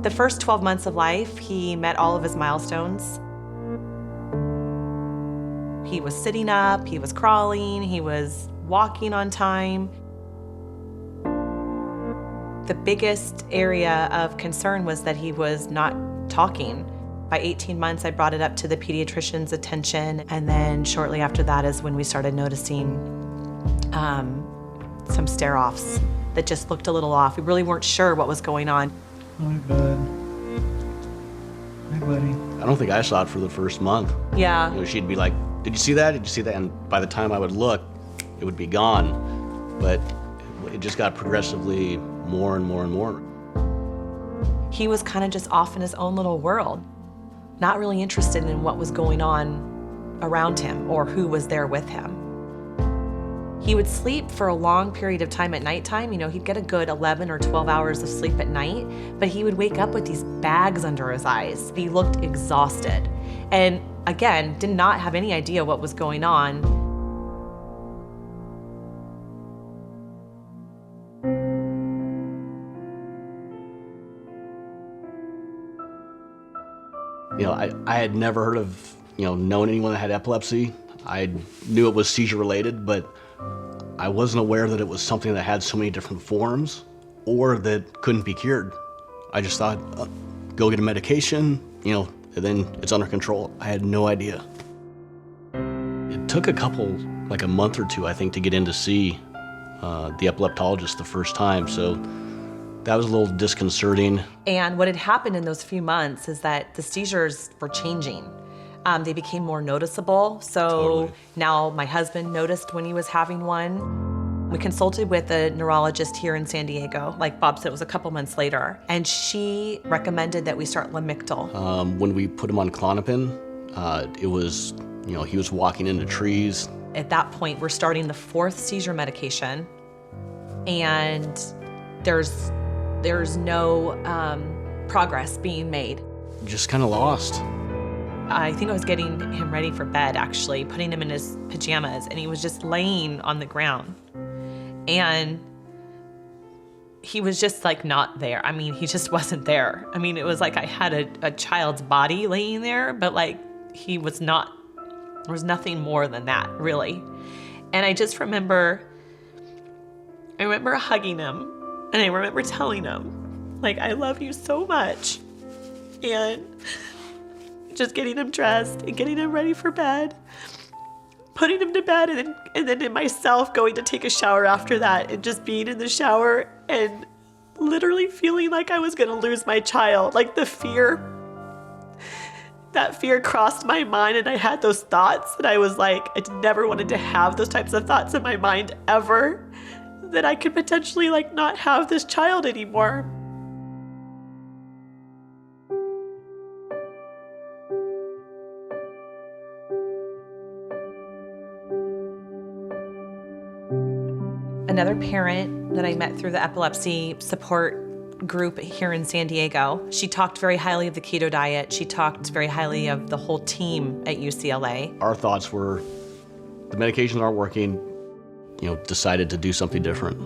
The first 12 months of life, he met all of his milestones. He was sitting up, he was crawling, he was walking on time. The biggest area of concern was that he was not talking. By 18 months, I brought it up to the pediatrician's attention, and then shortly after that is when we started noticing some stare-offs that just looked a little off. We really weren't sure what was going on. Hi, bud. Hi, buddy. I don't think I saw it for the first month. Yeah. You know, she'd be like, "Did you see that? Did you see that?" And by the time I would look, it would be gone. But it just got progressively more and more and more. He was kind of just off in his own little world, not really interested in what was going on around him or who was there with him. He would sleep for a long period of time at nighttime. You know, he'd get a good 11 or 12 hours of sleep at night, but he would wake up with these bags under his eyes. He looked exhausted. And again, did not have any idea what was going on. You know, I had never heard of, known anyone that had epilepsy. I knew it was seizure related, but I wasn't aware that it was something that had so many different forms or that couldn't be cured. I just thought, go get a medication, and then it's under control. I had no idea. It took a month or two, I think, to get in to see the epileptologist the first time, so that was a little disconcerting. And what had happened in those few months is that the seizures were changing. They became more noticeable. So Totally. Now my husband noticed when he was having one. We consulted with a neurologist here in San Diego. Like Bob said, it was a couple months later. And she recommended that we start Lamictal. When we put him on Klonopin, it was, he was walking into trees. At that point, we're starting the 4th seizure medication. And there's no progress being made. Just kind of lost. I think I was getting him ready for bed, actually, putting him in his pajamas, and he was just laying on the ground. And he was just like not there. I mean, he just wasn't there. I mean, it was like I had a child's body laying there, but like he was not, there was nothing more than that, really. And I just remember hugging him, and I remember telling him, like, I love you so much. And just getting him dressed and getting him ready for bed, putting him to bed, and then in myself going to take a shower after that, and just being in the shower and literally feeling like I was gonna lose my child. Like that fear crossed my mind, and I had those thoughts, and I was like, I never wanted to have those types of thoughts in my mind ever, that I could potentially like not have this child anymore. Another parent that I met through the epilepsy support group here in San Diego, she talked very highly of the keto diet. She talked very highly of the whole team at UCLA. Our thoughts were, the medications aren't working, decided to do something different.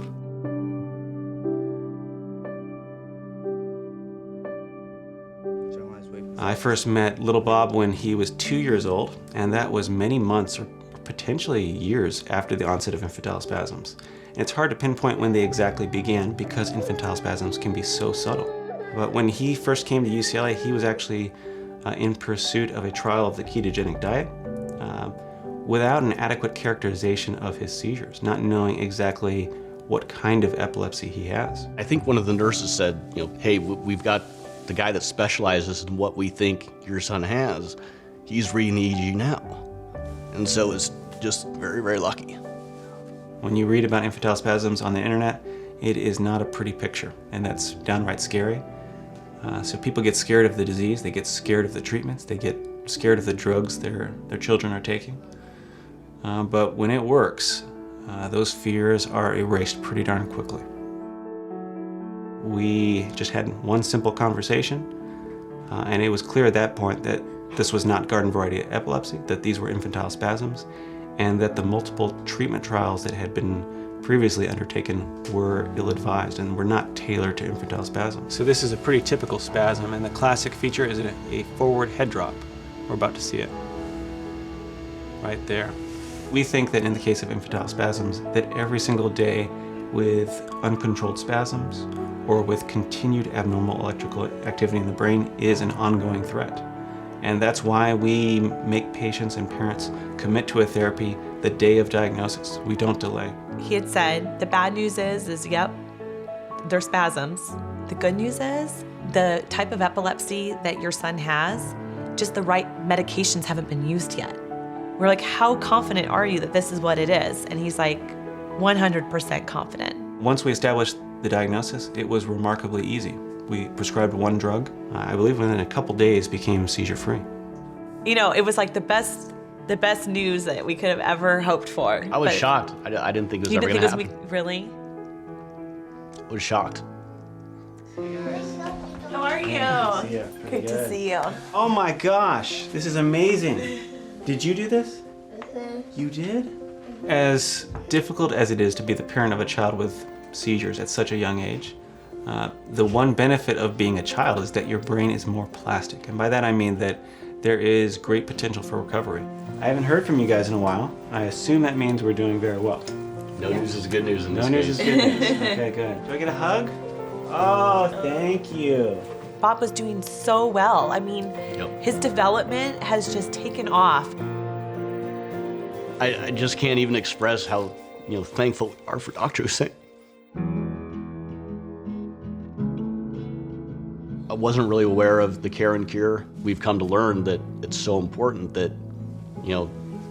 I first met little Bob when he was 2 years old, and that was many months or potentially years after the onset of infantile spasms. And it's hard to pinpoint when they exactly began because infantile spasms can be so subtle. But when he first came to UCLA, he was actually in pursuit of a trial of the ketogenic diet without an adequate characterization of his seizures, not knowing exactly what kind of epilepsy he has. I think one of the nurses said, hey, we've got the guy that specializes in what we think your son has. He's reading the EEG now. And so it's just very, very lucky. When you read about infantile spasms on the internet, it is not a pretty picture, and that's downright scary. So people get scared of the disease, they get scared of the treatments, they get scared of the drugs their children are taking. But when it works, those fears are erased pretty darn quickly. We just had one simple conversation, and it was clear at that point that this was not garden variety epilepsy, that these were infantile spasms, and that the multiple treatment trials that had been previously undertaken were ill-advised and were not tailored to infantile spasms. So this is a pretty typical spasm, and the classic feature is a forward head drop. We're about to see it right there. We think that in the case of infantile spasms, that every single day with uncontrolled spasms or with continued abnormal electrical activity in the brain is an ongoing threat. And that's why we make patients and parents commit to a therapy the day of diagnosis. We don't delay. He had said, the bad news is, yep, they're spasms. The good news is, the type of epilepsy that your son has, just the right medications haven't been used yet. We're like, how confident are you that this is what it is? And he's like, 100% confident. Once we established the diagnosis, it was remarkably easy. We prescribed one drug. I believe within a couple days became seizure-free. You know, it was like the best news that we could have ever hoped for. I was shocked. I didn't think it was ever going to happen. Really? I was shocked. How are you? Good to see you. Oh my gosh, this is amazing. Did you do this? You did? As difficult as it is to be the parent of a child with seizures at such a young age, the one benefit of being a child is that your brain is more plastic. And by that I mean that there is great potential for recovery. I haven't heard from you guys in a while. I assume that means we're doing very well. No news is good news in this No news case. is good news. Okay, good. Do I get a hug? Oh, thank you. Bob was doing so well. I mean, Yep. his development has just taken off. I just can't even express how thankful we are for Dr. Hussein. I wasn't really aware of the care and cure. We've come to learn that it's so important that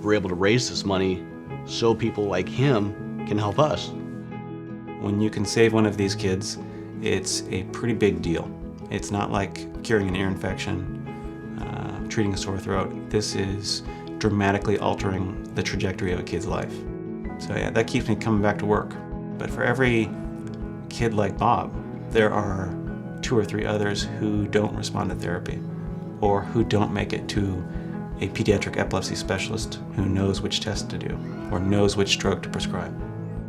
we're able to raise this money so people like him can help us. When you can save one of these kids, it's a pretty big deal. It's not like curing an ear infection, treating a sore throat. This is dramatically altering the trajectory of a kid's life. So yeah, that keeps me coming back to work. But for every kid like Bob, there are 2 or 3 others who don't respond to therapy or who don't make it to a pediatric epilepsy specialist who knows which test to do or knows which drug to prescribe.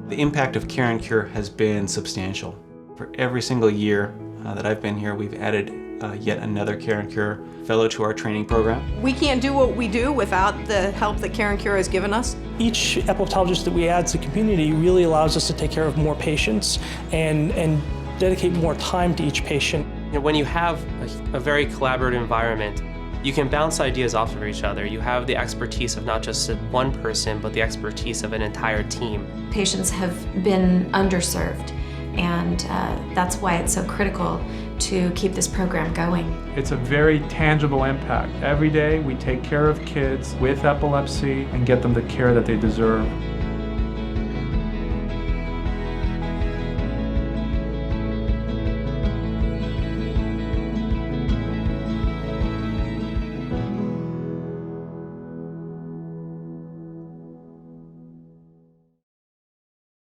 The impact of Care and Cure has been substantial. For every single year that I've been here, we've added yet another Care and Cure fellow to our training program. We can't do what we do without the help that Care and Cure has given us. Each epileptologist that we add to the community really allows us to take care of more patients and dedicate more time to each patient. When you have a very collaborative environment, you can bounce ideas off of each other. You have the expertise of not just one person, but the expertise of an entire team. Patients have been underserved, and that's why it's so critical to keep this program going. It's a very tangible impact. Every day we take care of kids with epilepsy and get them the care that they deserve.